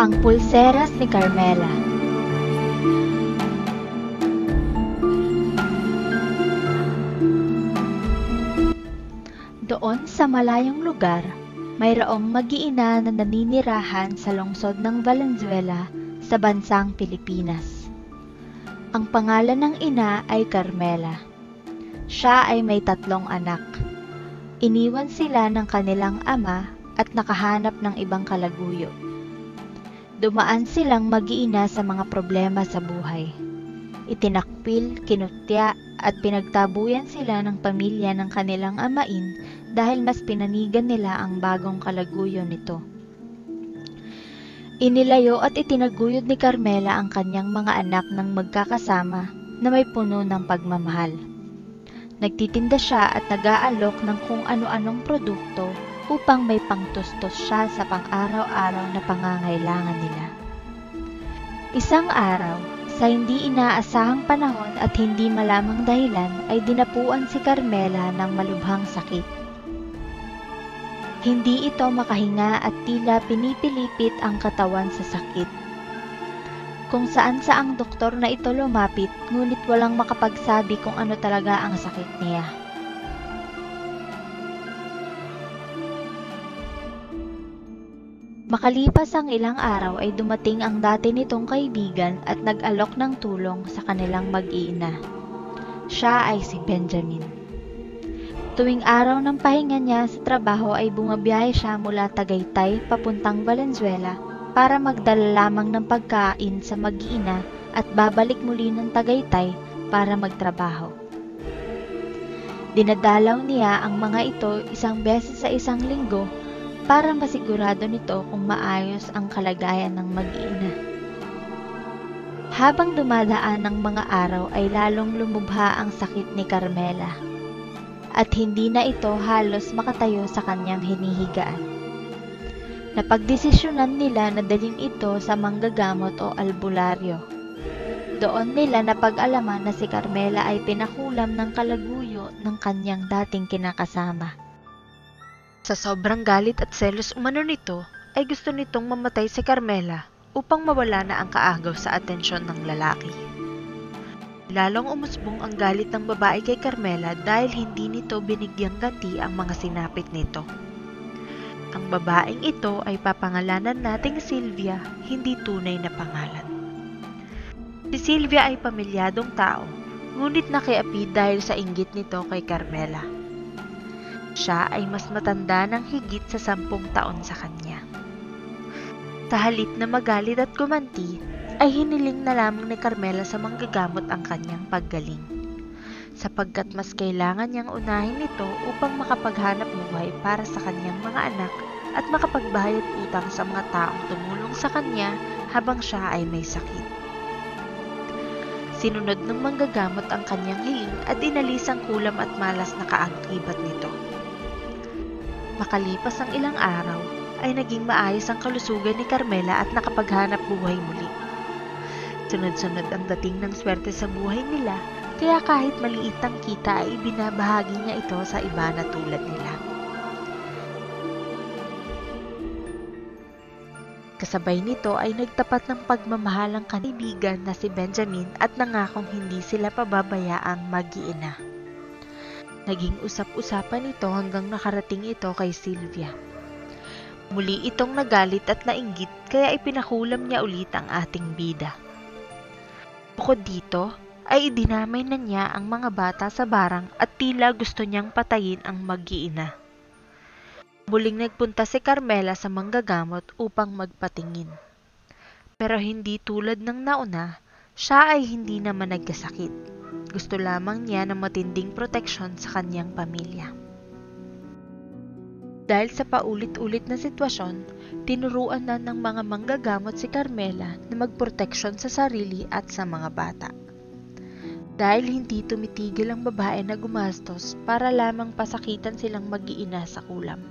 Ang pulseras ni Carmela. Doon sa malayong lugar, mayroong mag-iina na naninirahan sa lungsod ng Valenzuela sa bansang Pilipinas. Ang pangalan ng ina ay Carmela. Siya ay may 3 anak. Iniwan sila ng kanilang ama at nakahanap ng ibang kalaguyo. Dumaan silang mag-iina sa mga problema sa buhay. Itinakpil, kinutya at pinagtabuyan sila ng pamilya ng kanilang amain dahil mas pinanigan nila ang bagong kalaguyo nito. Inilayo at itinaguyod ni Carmela ang kanyang mga anak ng magkakasama na may puno ng pagmamahal. Nagtitinda siya at nag-aalok ng kung ano-anong produkto upang may pangtustos siya sa pang-araw-araw na pangangailangan nila. Isang araw, sa hindi inaasahang panahon at hindi malamang dahilan ay dinapuan si Carmela ng malubhang sakit. Hindi ito makahinga at tila pinipilipit ang katawan sa sakit. Kung saan-saang doktor na ito lumapit, ngunit walang makapagsabi kung ano talaga ang sakit niya. Makalipas ang ilang araw ay dumating ang dati nitong kaibigan at nag-alok ng tulong sa kanilang mag-iina. Siya ay si Benjamin. Tuwing araw ng pahinga niya sa trabaho ay bumabiyahe siya mula Tagaytay papuntang Valenzuela para magdala lamang ng pagkain sa mag-iina at babalik muli ng Tagaytay para magtrabaho. Dinadalaw niya ang mga ito isang beses sa isang linggo para masigurado nito kung maayos ang kalagayan ng mag-iina. Habang dumadaan ang mga araw ay lalong lumubha ang sakit ni Carmela at hindi na ito halos makatayo sa kanyang hinihigaan. Napagdesisyonan nila na dalhin ito sa manggagamot o albularyo. Doon nila napag-alaman na si Carmela ay pinakulam ng kalaguyo ng kanyang dating kinakasama. Sa sobrang galit at selos umano nito, ay gusto nitong mamatay si Carmela upang mawala na ang kaagaw sa atensyon ng lalaki. Lalong umusbong ang galit ng babae kay Carmela dahil hindi nito binigyang ganti ang mga sinapit nito. Ang babaeng ito ay papangalanan nating Sylvia, hindi tunay na pangalan. Si Sylvia ay pamilyadong tao, ngunit nakiapi dahil sa inggit nito kay Carmela. Siya ay mas matanda ng higit sa 10 taon sa kanya. Sa halip na magalit at gumanti, ay hiniling na lamang ni Carmela sa manggagamot ang kanyang paggaling, sapagkat mas kailangan niyang unahin ito upang makapaghanap buhay para sa kanyang mga anak at makapagbayad utang sa mga taong tumulong sa kanya habang siya ay may sakit. Sinunod ng manggagamot ang kanyang hiling at inalis ang kulam at malas na kaakibat nito. Makalipas ang ilang araw, ay naging maayos ang kalusugan ni Carmela at nakapaghanap buhay muli. Sunod-sunod ang dating ng swerte sa buhay nila, kaya kahit maliit ang kita ay ibinabahagi niya ito sa iba na tulad nila. Kasabay nito ay nagtapat ng pagmamahal ang kaibigan na si Benjamin at nangakong hindi sila pababayaang mag-iina. Naging usap-usapan ito hanggang nakarating ito kay Sylvia. Muli itong nagalit at nainggit kaya ipinakulam niya ulit ang ating bida. Bukod dito, ay idinamay na niya ang mga bata sa barang at tila gusto niyang patayin ang mag-iina. Muling nagpunta si Carmela sa manggagamot upang magpatingin. Pero hindi tulad ng nauna, siya ay hindi naman nagkasakit. Gusto lamang niya ng matinding proteksyon sa kanyang pamilya. Dahil sa paulit-ulit na sitwasyon, tinuruan na ng mga manggagamot si Carmela na magproteksyon sa sarili at sa mga bata. Dahil hindi tumitigil ang babae na gumastos para lamang pasakitan silang mag-iina sa kulam.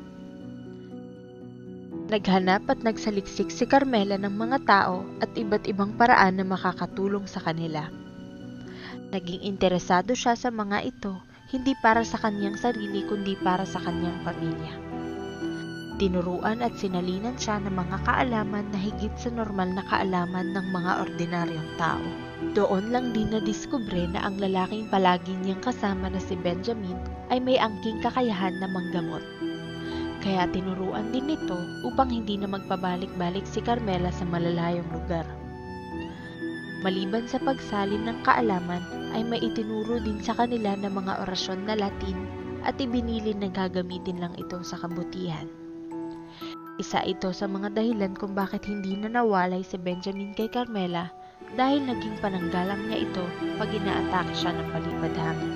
Naghanap at nagsaliksik si Carmela ng mga tao at iba't ibang paraan na makakatulong sa kanila. Naging interesado siya sa mga ito, hindi para sa kanyang sarili kundi para sa kanyang pamilya. Tinuruan at sinalinan siya ng mga kaalaman na higit sa normal na kaalaman ng mga ordinaryong tao. Doon lang din nadiskubre na ang lalaking palagi niyang kasama na si Benjamin ay may angking kakayahan na manggamot. Kaya tinuruan din nito upang hindi na magpabalik-balik si Carmela sa malalayong lugar. Maliban sa pagsalin ng kaalaman ay may itinuro din sa kanila ng mga orasyon na Latin at ibinilin na gagamitin lang ito sa kabutihan. Isa ito sa mga dahilan kung bakit hindi na nawalay si Benjamin kay Carmela dahil naging pananggalang niya ito pag ina-atake siya ng palipad-hangin.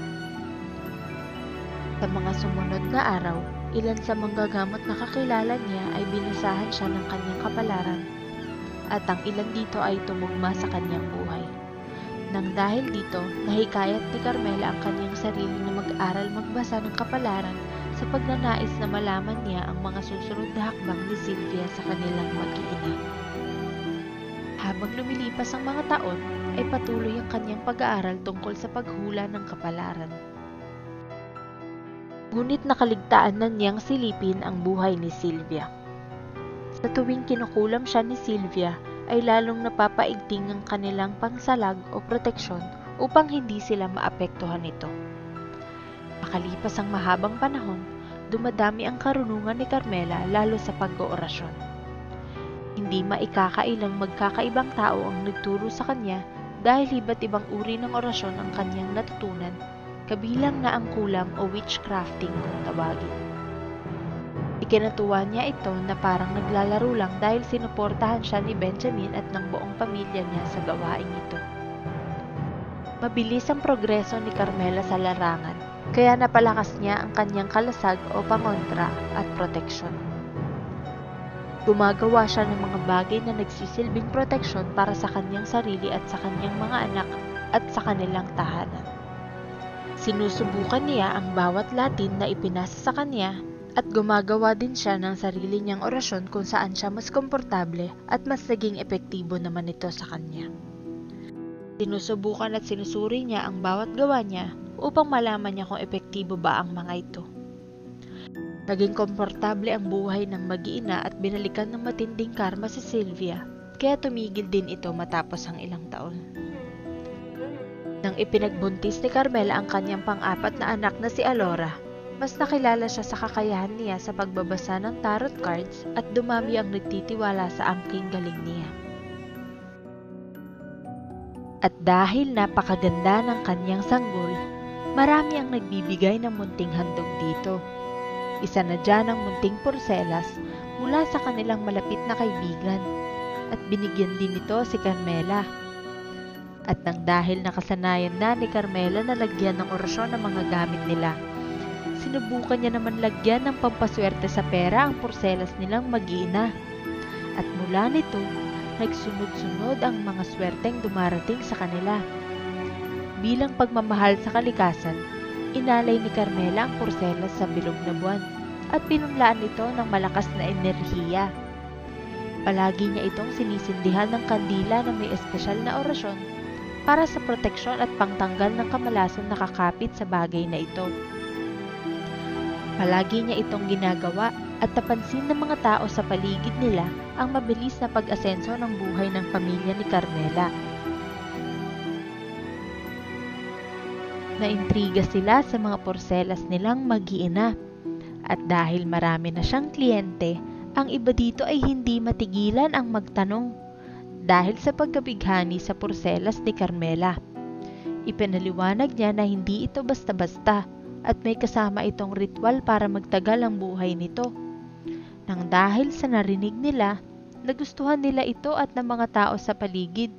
Sa mga sumunod na araw, ilan sa manggagamot na kakilala niya ay binasahan siya ng kanyang kapalaran at ang ilan dito ay tumugma sa kanyang buhay. Nang dahil dito, nahikayat ni Carmela ang kanyang sarili na mag-aral magbasa ng kapalaran sa pagnanais na malaman niya ang mga susunod na hakbang ni Sylvia sa kanilang mag-iina. Habang lumilipas ang mga taon, ay patuloy ang kanyang pag-aaral tungkol sa paghula ng kapalaran. Ngunit nakaligtaan na niyang silipin ang buhay ni Sylvia. Sa tuwing kinukulam siya ni Sylvia, ay lalong napapaigting ang kanilang pangsalag o proteksyon upang hindi sila maapektuhan nito. Makalipas ang mahabang panahon, dumadami ang karunungan ni Carmela lalo sa pag-oorasyon. Hindi maikakailang magkakaibang tao ang nagturo sa kanya dahil iba't ibang uri ng orasyon ang kanyang natutunan, kabilang na ang kulam o witchcrafting kung tawagin. Ikinatuwa niya ito na parang naglalaro lang dahil sinuportahan siya ni Benjamin at ng buong pamilya niya sa gawaing ito. Mabilis ang progreso ni Carmela sa larangan, kaya napalakas niya ang kanyang kalasag o pangontra at proteksyon. Gumagawa siya ng mga bagay na nagsisilbing proteksyon para sa kanyang sarili at sa kanyang mga anak at sa kanilang tahanan. Sinusubukan niya ang bawat Latin na ipinasa sa kanya at gumagawa din siya ng sarili niyang orasyon kung saan siya mas komportable at mas naging epektibo naman ito sa kanya. Sinusubukan at sinusuri niya ang bawat gawa niya upang malaman niya kung epektibo ba ang mga ito. Naging komportable ang buhay ng mag-iina at binalikan ng matinding karma si Sylvia, kaya tumigil din ito matapos ang ilang taon. Nang ipinagbuntis ni Carmela ang kanyang pang-apat na anak na si Alora, mas nakilala siya sa kakayahan niya sa pagbabasa ng tarot cards at dumami ang nagtitiwala sa angking galing niya. At dahil napakaganda ng kanyang sanggol, marami ang nagbibigay ng munting handog dito. Isa na dyan ang munting porselas mula sa kanilang malapit na kaibigan at binigyan din nito si Carmela. At nang dahil nakasanayan na ni Carmela na lagyan ng orasyon ng mga gamit nila, sinubukan niya naman lagyan ng pampaswerte sa pera ang porselas nilang mag-iina. At mula nito, nagsunod-sunod ang mga swerteng dumarating sa kanila. Bilang pagmamahal sa kalikasan, inalay ni Carmela ang porselas sa bilog na buwan at pinunlaan ito ng malakas na enerhiya. Palagi niya itong sinisindihan ng kandila na may espesyal na orasyon para sa proteksyon at pangtanggal ng kamalasan na kakapit sa bagay na ito. Palagi niya itong ginagawa at napansin ng mga tao sa paligid nila ang mabilis na pag-asenso ng buhay ng pamilya ni Carmela. Naintriga sila sa mga porselas nilang mag-iina at dahil marami na siyang kliyente, ang iba dito ay hindi matigilan ang magtanong dahil sa pagkabighani sa porselas ni Carmela. Ipinaliwanag niya na hindi ito basta-basta at may kasama itong ritual para magtagal ang buhay nito. Nang dahil sa narinig nila, nagustuhan nila ito at ng mga tao sa paligid,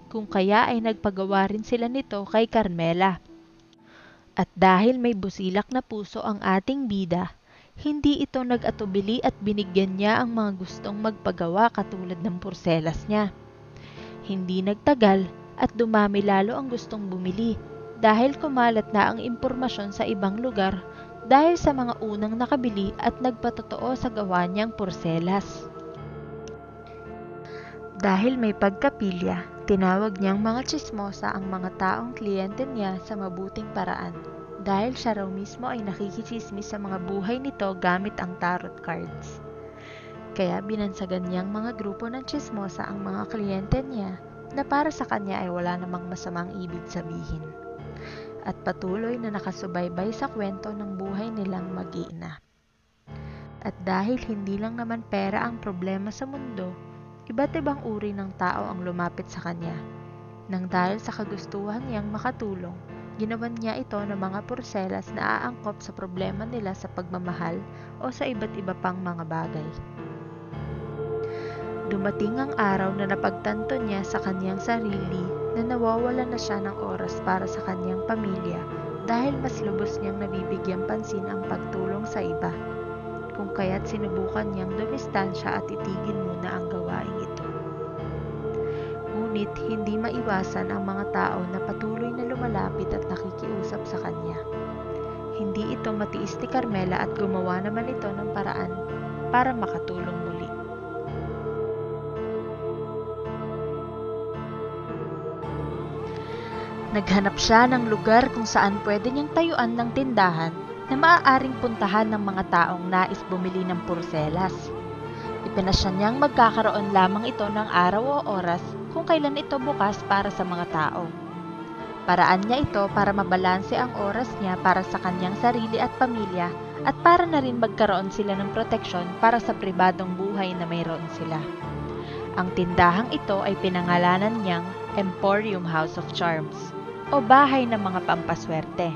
kung kaya ay nagpagawa rin sila nito kay Carmela. At dahil may busilak na puso ang ating bida, hindi ito nag-atubili at binigyan niya ang mga gustong magpagawa katulad ng porselas niya. Hindi nagtagal at dumami lalo ang gustong bumili dahil kumalat na ang impormasyon sa ibang lugar dahil sa mga unang nakabili at nagpatotoo sa gawa niyang porselas. Dahil may pagkapilya, tinawag niyang mga tsismosa ang mga taong kliyente niya sa mabuting paraan dahil siya raw mismo ay nakikichismis sa mga buhay nito gamit ang tarot cards. Kaya binansagan niyang mga grupo ng chismosa ang mga kliyente niya na para sa kanya ay wala namang masamang ibig sabihin. At patuloy na nakasubaybay sa kwento ng buhay nilang mag-iina. At dahil hindi lang naman pera ang problema sa mundo, iba't ibang uri ng tao ang lumapit sa kanya. Nang dahil sa kagustuhan niyang makatulong, ginawan niya ito ng mga porselas na aangkop sa problema nila sa pagmamahal o sa iba't iba pang mga bagay. Dumating ang araw na napagtanto niya sa kanyang sarili na nawawalan na siya ng oras para sa kanyang pamilya dahil mas lubos niyang nabibigyang pansin ang pagtulong sa iba. Kung kaya't sinubukan niyang dumistansya at itigil muna ang gawaing ito. Ngunit hindi maiwasan ang mga tao na patuloy na lumalapit at nakikiusap sa kanya. Hindi ito matiis ni Carmela at gumawa naman ito ng paraan para makatulong muli. Naghanap siya ng lugar kung saan pwede niyang tayuan ng tindahan na maaaring puntahan ng mga taong nais bumili ng porselas. Ipinasya niyang magkakaroon lamang ito ng araw o oras kung kailan ito bukas para sa mga tao. Paraan niya ito para mabalanse ang oras niya para sa kanyang sarili at pamilya at para na rin magkaroon sila ng proteksyon para sa pribadong buhay na mayroon sila. Ang tindahang ito ay pinangalanan niyang Emporium House of Charms o bahay ng mga pampaswerte.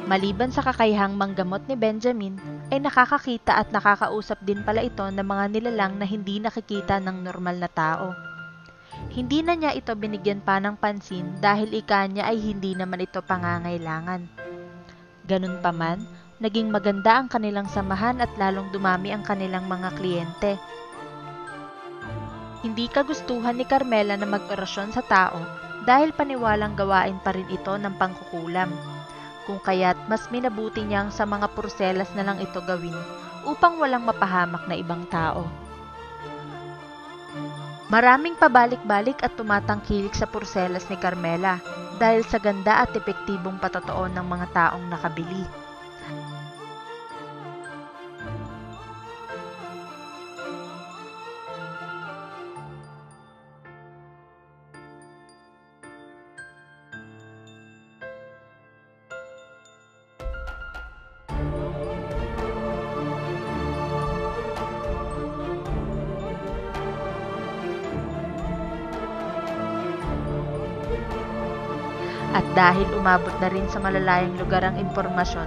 Maliban sa kakayahang manggamot ni Benjamin, ay nakakakita at nakakausap din pala ito ng mga nilalang na hindi nakikita ng normal na tao. Hindi na niya ito binigyan pa ng pansin dahil ika niya ay hindi naman ito pangangailangan. Ganun pa man, naging maganda ang kanilang samahan at lalong dumami ang kanilang mga kliyente. Hindi kagustuhan ni Carmela na mag-orasyon sa tao dahil paniwalang gawain pa rin ito ng pangkukulam. Kung kaya't mas minabuti niyang sa mga porselas na lang ito gawin upang walang mapahamak na ibang tao. Maraming pabalik-balik at tumatangkilik sa porselas ni Carmela dahil sa ganda at epektibong patotoo ng mga taong nakabili. At dahil umabot na rin sa malalayang lugar ang impormasyon,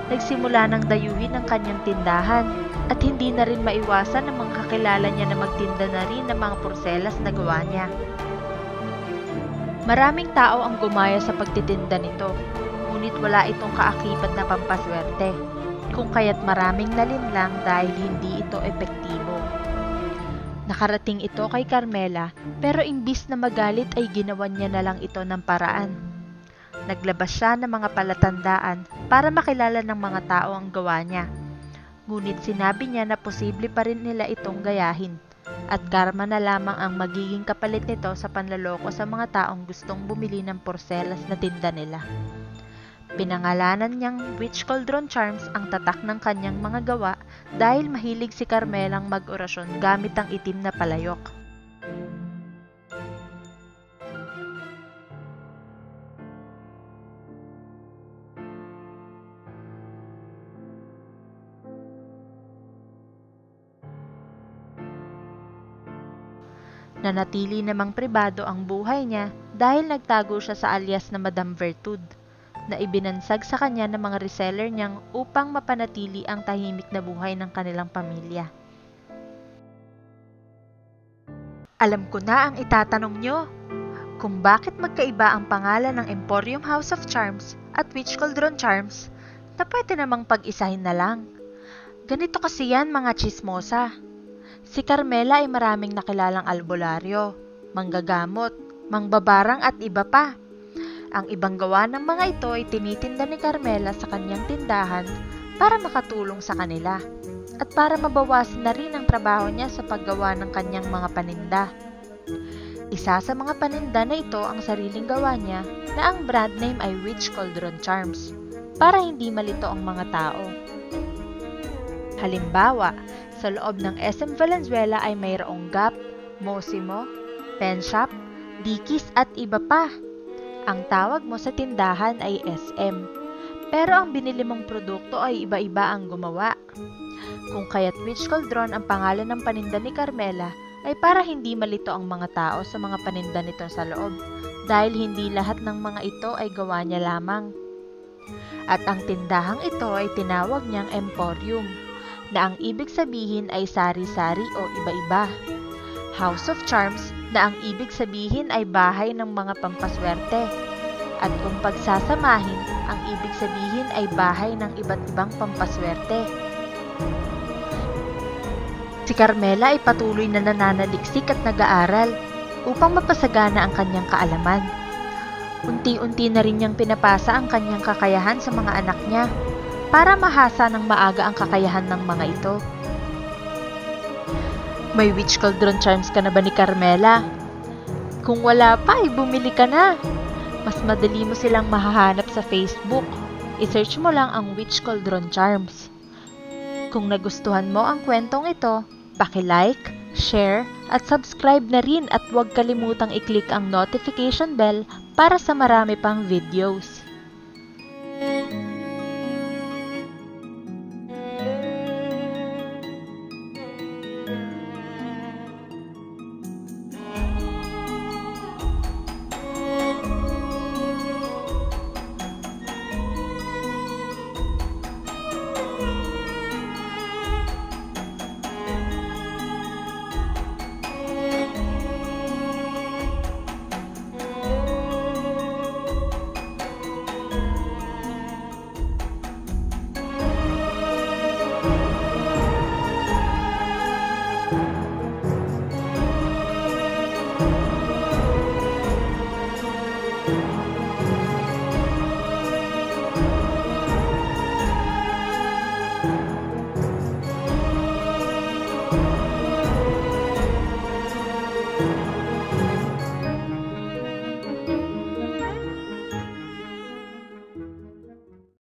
nagsimula ng dayuhin ang kanyang tindahan at hindi na rin maiwasan ng mga kakilala niya na magtinda na rin ng mga porselas na gawa niya. Maraming tao ang gumaya sa pagtitinda nito, ngunit wala itong kaakibat na pampaswerte, kung kaya't maraming nalinlang dahil hindi ito epektibo. Nakarating ito kay Carmela pero imbis na magalit ay ginawan niya na lang ito ng paraan. Naglabas siya ng mga palatandaan para makilala ng mga tao ang gawa niya. Ngunit sinabi niya na posible pa rin nila itong gayahin at karma na lamang ang magiging kapalit nito sa panloloko sa mga taong gustong bumili ng porselas na tinda nila. Pinangalanan niyang Witch Cauldron Charms ang tatak ng kanyang mga gawa dahil mahilig si Carmelang mag-orasyon gamit ang itim na palayok. Nanatili namang pribado ang buhay niya dahil nagtago siya sa alias na Madame Virtud, na ibinansag sa kanya ng mga reseller niyang upang mapanatili ang tahimik na buhay ng kanilang pamilya. Alam ko na ang itatanong nyo, kung bakit magkaiba ang pangalan ng Emporium House of Charms at Witch Cauldron Charms na pwede namang pag-isahin na lang. Ganito kasi yan mga chismosa. Si Carmela ay maraming nakilalang albularyo, manggagamot, mangbabarang at iba pa. Ang ibang gawa ng mga ito ay tinitinda ni Carmela sa kanyang tindahan para makatulong sa kanila at para mabawasan na rin ang trabaho niya sa paggawa ng kanyang mga paninda. Isa sa mga paninda na ito ang sariling gawa niya na ang brand name ay Witch Cauldron Charms para hindi malito ang mga tao. Halimbawa, Sa loob ng SM Valenzuela ay mayroong Gap, Mosimo, Pen Shop, Dickies at iba pa. Ang tawag mo sa tindahan ay SM. Pero ang binili mong produkto ay iba-iba ang gumawa. Kung kaya't Witch Cauldron ang pangalan ng paninda ni Carmela, ay para hindi malito ang mga tao sa mga paninda nito sa loob, dahil hindi lahat ng mga ito ay gawa niya lamang. At ang tindahang ito ay tinawag niyang Emporium, na ang ibig sabihin ay sari-sari o iba-iba. House of Charms, na ang ibig sabihin ay bahay ng mga pampaswerte. At kung pagsasamahin, ang ibig sabihin ay bahay ng iba't ibang pampaswerte. Si Carmela ay patuloy na nananaliksik at nag-aaral upang mapasagana ang kanyang kaalaman. Unti-unti na rin niyang pinapasa ang kanyang kakayahan sa mga anak niya para mahasa ng maaga ang kakayahan ng mga ito. May Witch Cauldron Charms ka na ba ni Carmela? Kung wala pa ay bumili ka na. Mas madali mo silang mahahanap sa Facebook. I-search mo lang ang Witch Cauldron Charms. Kung nagustuhan mo ang kwentong ito, paki-like, share, at subscribe na rin at huwag kalimutang i-click ang notification bell para sa marami pang videos.